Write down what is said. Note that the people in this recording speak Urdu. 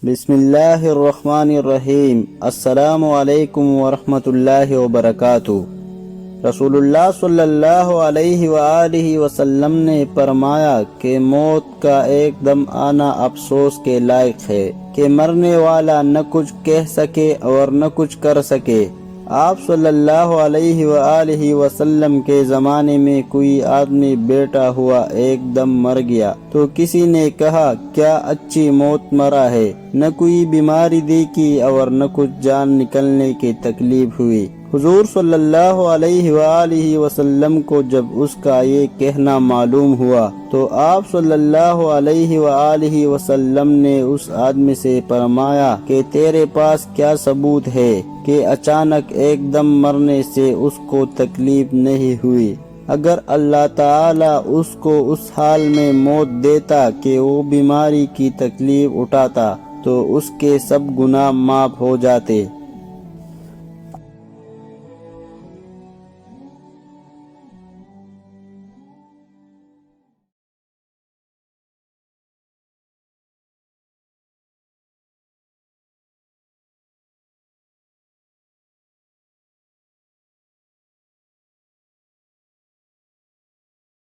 بسم اللہ الرحمن الرحیم۔ السلام علیکم ورحمۃ اللہ وبرکاتہ۔ رسول اللہ صلی اللہ علیہ وآلہ وسلم نے فرمایا کہ موت کا ایک دم آنا افسوس کے لائق ہے کہ مرنے والا نہ کچھ کہہ سکے اور نہ کچھ کر سکے۔ آپ صلی اللہ علیہ وآلہ وسلم کے زمانے میں کوئی آدمی بیٹھا ہوا ایک دم مر گیا تو کسی نے کہا کیا اچھی موت مرا ہے، نہ کوئی بیماری دیکھی اور نہ کچھ جان نکلنے کی تکلیف ہوئی۔ حضور صلی اللہ علیہ وآلہ وسلم کو جب اس کا یہ کہنا معلوم ہوا تو آپ صلی اللہ علیہ وآلہ وسلم نے اس آدمی سے فرمایا کہ تیرے پاس کیا ثبوت ہے کہ اچانک ایک دم مرنے سے اس کو تکلیف نہیں ہوئی؟ اگر اللہ تعالی اس کو اس حال میں موت دیتا کہ وہ بیماری کی تکلیف اٹھاتا تو اس کے سب گناہ معاف ہو جاتے۔